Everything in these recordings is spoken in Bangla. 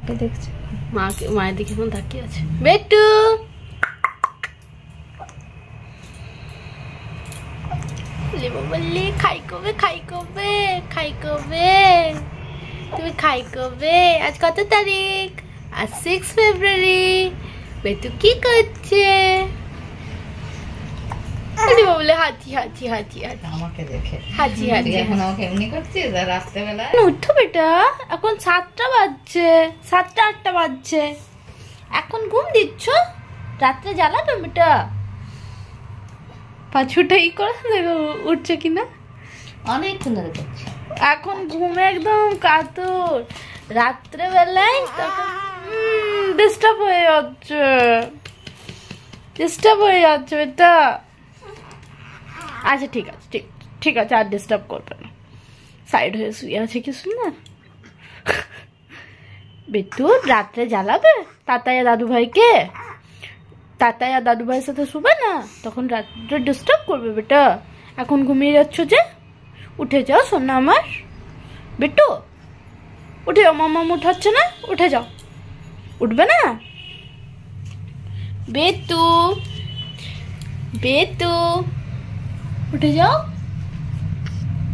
মাকে দেখছে, মায়ের দিকে এখন তাকিয়ে আছে। বেটু বললি খাই কবে, খাই কবে, খাই কবে, তুমি খাই কবে? আজ কত তারিখ? আজ 6 ফেব্রুয়ারি। বেটু কি করছে? বলে হাঁচি হাঁচি হাঁচি হাঁচি আমাকে দেখে হাঁচি হাঁচি। এখন আমাকে এমনি করছিস রাত্রেবেলায়? উঠো বেটা, এখন 7টা বাজছে, 7টা 8টা বাজছে, এখন ঘুম দিচ্ছ? রাত্রে জ্বালাবে বেটা? পাছুটা ই করে দেখো উঠছে কিনা। অনেকক্ষণ ধরে করছি। এখন ঘুমে একদম কাতর, রাত্রেবেলায় তখন ডিস্টার্ব হয়ে যাচ্ছে, ডিস্টার্ব হয়ে যাচ্ছে বেটা। আচ্ছা ঠিক আছে, ঠিক আছে, আর ডিস্টার্ব করবে না। সাইড হয়ে শুয়ে আছে কি সুন্দর। বেটু রাত্রে জ্বালাবে তাতায়া দাদু ভাইকে? তাতায়া দাদু ভাইয়ের সাথে শুবে না, তখন রাত্রে ডিস্টার্ব করবে বেটা। এখন ঘুমিয়ে যাচ্ছ যে, উঠে যাও সোনা আমার। বেটু উঠে যাও, মামা উঠাচ্ছে না, উঠে যাও। উঠবে না বেতু? বেতু উঠে যাও,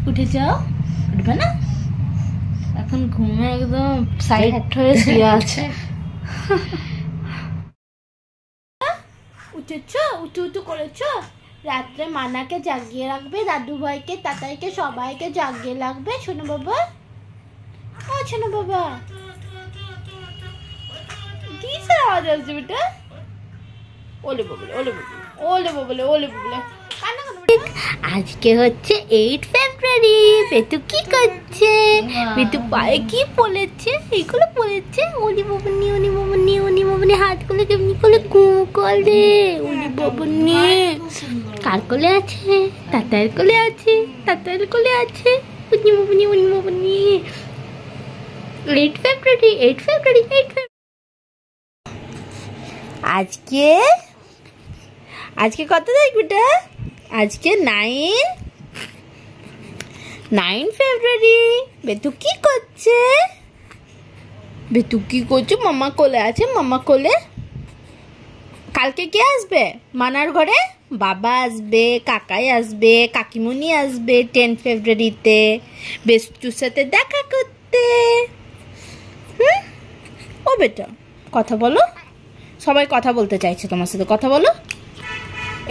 উঠে যাও। উঠবে না? এখন ঘুমে একদম সাইড হয়ে শুয়ে আছে। উঠেছ, উঠু উঠু করেছ? রাত্রে মানাকে জাগিয়ে রাখবে, দাদু ভাইকে তাতাইকে সবাইকে জাগিয়ে রাখবে। শোনো বাবা, ও শোনো বাবা, কিসের আওয়াজ আসছে বেটা? ওলে ববলে, ওলে ববলে, ওলে ববলে, ওলে ববলে। আজকে হচ্ছে 8 ফেব্রুয়ারি। বেতু কি করছে? বেতু পায়ে কি পড়েছে? এইগুলো পড়েছে। ওলি ববনি, ওলি ববনি, ওলি ববনি, হাতগুলো কেমনি করে করে। ওলি ববনি কার কোলে আছে? তাতার কোলে আছে, তাতার কোলে আছে। ওলি ববনি, ওলি ববনি। 8 ফেব্রুয়ারি, 8 ফেব্রুয়ারি, 8 ফেব্রুয়ারি। আজকে কত তারিখ বেটা? আজকে 9 ফেব্রুয়ারি। বেতু কি করছে? বেতু কি করছে? মামা কোলে আছে, মামা কোলে। কালকে কে আসবে মানার ঘরে? বাবা আসবে, কাকাই আসবে, কাকিমুনি আসবে 10 ফেব্রুয়ারিতে বেস্টুর সাথে দেখা করতে। ও বেটা কথা বলো, সবাই কথা বলতে চাইছে তোমার সাথে, কথা বলো।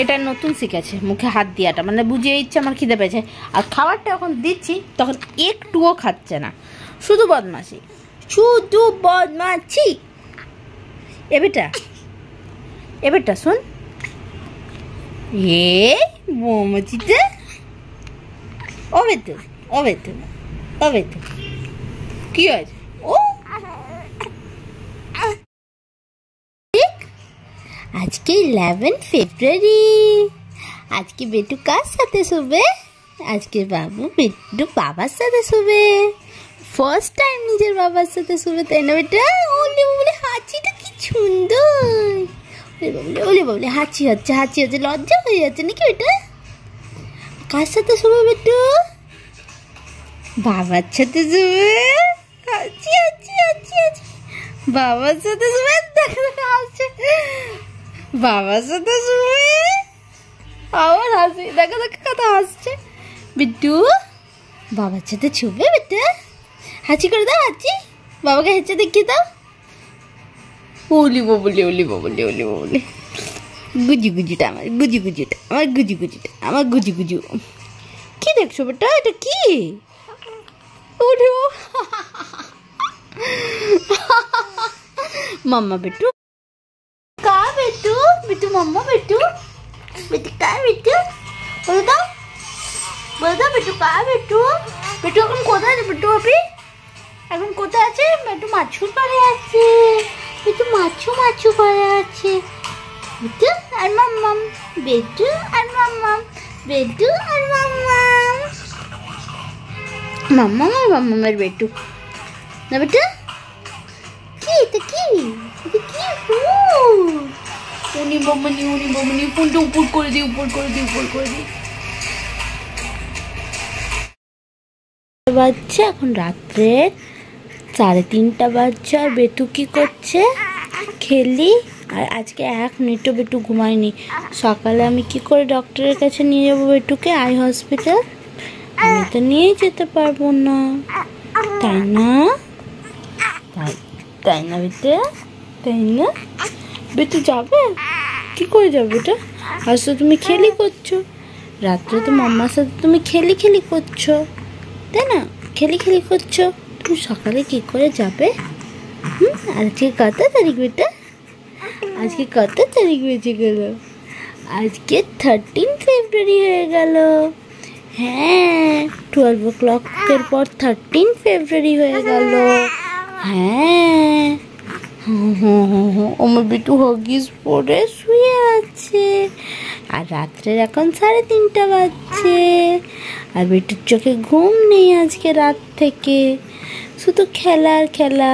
এটা নতুন শিখেছে মুখে হাত দিয়াটা, মানে বুঝিয়ে ইচ্ছে আমার খিদে পেয়েছে। আর খাবারটা যখন দিচ্ছি তখন একটুও খাচ্ছে না, শুধু বদমাশি, শুধু বদমাশি। এ বেটা শোন, এ মৌমাছিতে ও বেতু, ও বেতু, ও বেতু কি হয়েছে? ও আজকে 11 ফেব্রুয়ারি। আজকে বেটু কার সাথে শুবে? আজকে বেটু বাবার সাথে শুবে। ফার্স্ট টাইম নিজের বাবার সাথে শুবে, তাই না বেটা? ওলে বলে হাঁচিটা কি সুন্দর। ওলে বলে হাঁচি হচ্ছে, হাঁচি হচ্ছে, লজ্জা হয়ে যাচ্ছে নাকি বেটা? কার সাথে শুবে বেটু? বাবার সাথে শুবে। হাঁচি হাঁচি হাঁচি হাঁচি, বাবার সাথে শুবে। দেখা দেখা হাসছে, বাবার সাথে শুয়ে আবার হাসি, দেখা দেখা কথা হাসছে। বিট্টু বাবার সাথে ছুবে বেটা, হাঁচি করে দাও, হাঁচি বাবাকে হেঁচে দেখিয়ে দাও। ওলি ববলি, ওলি ববলি, ওলি ববলি। গুজি গুজিটা আমার, গুজি গুজিটা আমার, গুজি গুজিটা আমার, গুজি গুজি। কি দেখছো বেটা? এটা কি? ওরে মাম্মা বেটু का बेटू, बेटू मम्मा बेटू, बेटू का बेटू, बोल दो बेटू का बेटू। बेटू এখন কোথায় আছে বেটু? এখন কোথায় আছে? বেটু মাছু করে আছে, বেটু মাছু করে আছে। বেটু আর মাম্মাম, বেটু আর মাম্মাম, বেটু আর মাম্মাম, মাম্মাম আর মাম্মামের বেটু না বেটু। কি এটা কি? এটা কি ফুল? উনি বমনি ফুলটা উপর করে দিই, উপর করে দিই, উপর করে দিই। বাচ্চা এখন রাত্রে 3:30 বাজছে আর বেটু কি করছে? খেলি। আর আজকে 1 মিনিটও বেটু ঘুমায়নি। সকালে আমি কি করে ডক্টরের কাছে নিয়ে যাবো বেটুকে? আই হসপিটাল আমি তো নিয়েই যেতে পারবো না, তাই না? তাই না বেটু? তাই না বেটু? যাবে? কি করে যাবে বেটা? আজ তো তুমি খেলি করছো, রাত্রে তো মাম্মার সাথে তুমি খেলি করছো, তাই না? খেলি করছো, তুমি সকালে কি করে যাবে? আজকে কত তারিখ বেটা? আজকে কত তারিখ বেজে গেল? আজকে 13 ফেব্রুয়ারি হয়ে গেল। হ্যাঁ, 12 o'clock-এর পর 13 ফেব্রুয়ারি হয়ে গেল। হ্যাঁ, আমার বেটু হগিস পরে শুয়ে আছে। আর রাত্রের এখন 3:30 বাজছে। আর বেটুর চোখে ঘুম নেই আজকে রাত থেকে, শুধু খেলা আর খেলা।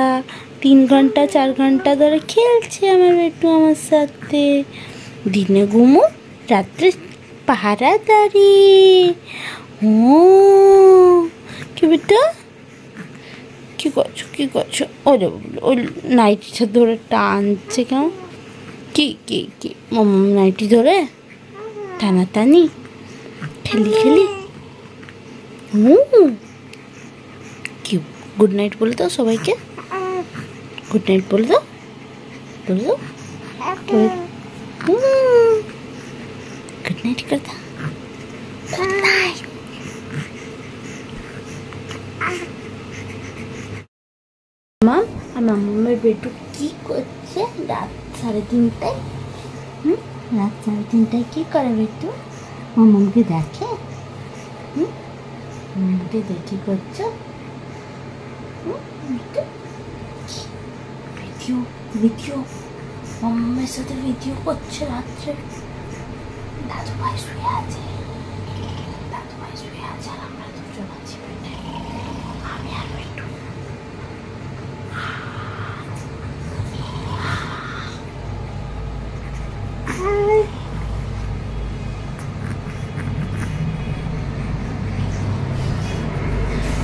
3 ঘন্টা 4 ঘন্টা ধরে খেলছে আমার বেটু আমার সাথে। দিনে ঘুমো, রাত্রে পাহারাদারি। কি বেটা? কি করছো? ওই নাইটিটা ধরে টানছে কেন? কি নাইটি ধরে টানাটানি, খেলি। কি গুড নাইট বলে দাও সবাইকে, গুড নাইট বলে দাও। গুড নাইট করে দাও। আমার বেটু কি করছে রাত 3:30টায়? রাত 3:30টায় কি করে বেটু? মামাকে দেখে? মামাকে দেখি করছো? ভিডিও মামার সাথে ভিডিও করছে রাত্রে। দাদু ভাই শুয়ে আছে আর আমরা দুজন আছি, আমি আর বেটু।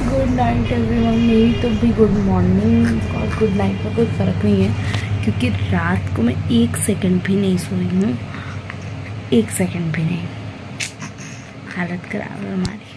Good night everyone. मेरी तो भी गुड मॉर्निंग और गुड नाइट में कोई फ़र्क नहीं है, क्योंकि रात को मैं 1 सेकंड भी नहीं सोई हूँ, 1 सेकंड भी नहीं। हालत खराब है हमारी।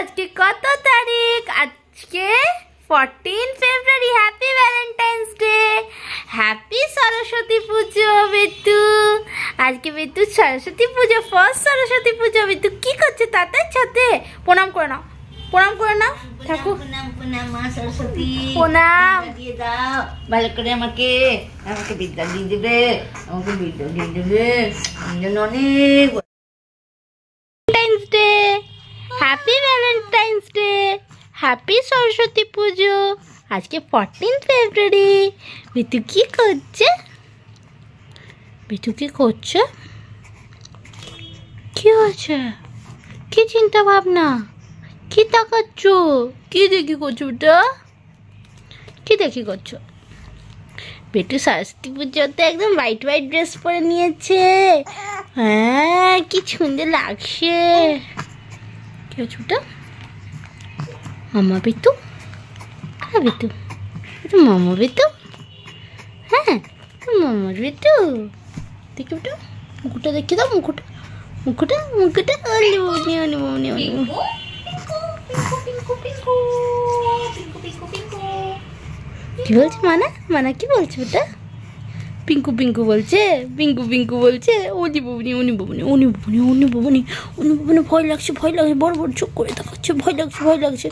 আজকে কত তারিখ? আজকে 14 ফেব্রুয়ারি। Happy Valentine's day, happy Saraswati Puja বেটু। আজকে বেটু সরস্বতী পুজো, ফার্স্ট সরস্বতী পুজো। বেটু কি করছে? তাতে ছাতে প্রণাম করে নাও, ঠাকুর মা সরস্বতী প্রণাম দিয়ে দাও, ভালো করে আমাকে বিদ্যা দিয়ে দেবে, অনেক। Valentine's day, happy Valentine's day, happy Saraswati পুজো। আজকে 14 ফেব্রুয়ারি। বেটু কি করছে? কি হয়েছে? কি চিন্তা ভাবনা? কি তাকাচ্ছ? কি দেখি করছো বেটা? কি দেখি করছো? বেটু সরস্বতী পুজোতে একদম হোয়াইট ড্রেস পরে নিয়েছে। হ্যাঁ, কি সুন্দর লাগছে। কি হচ্ছে বেটা? মামা বেটু? হ্যাঁ বেটু, মামা বেটু। হ্যাঁ, মামার বেটু। দেখি বেটু, মুখটা দেখি দাও, মুখটা। কি বলছে মানা? মানা কি বলছে ওটা? পিঙ্কু পিঙ্কু বলছে, পিঙ্কু পিঙ্কু বলছে। উনি ববনি উনি ববনি উনি ববনি উনি ববনি উনি ববনি, ভয় লাগছে ভয় লাগছে, বড় বড় চোখ করে তাকাচ্ছে, ভয় লাগছে ভয় লাগছে।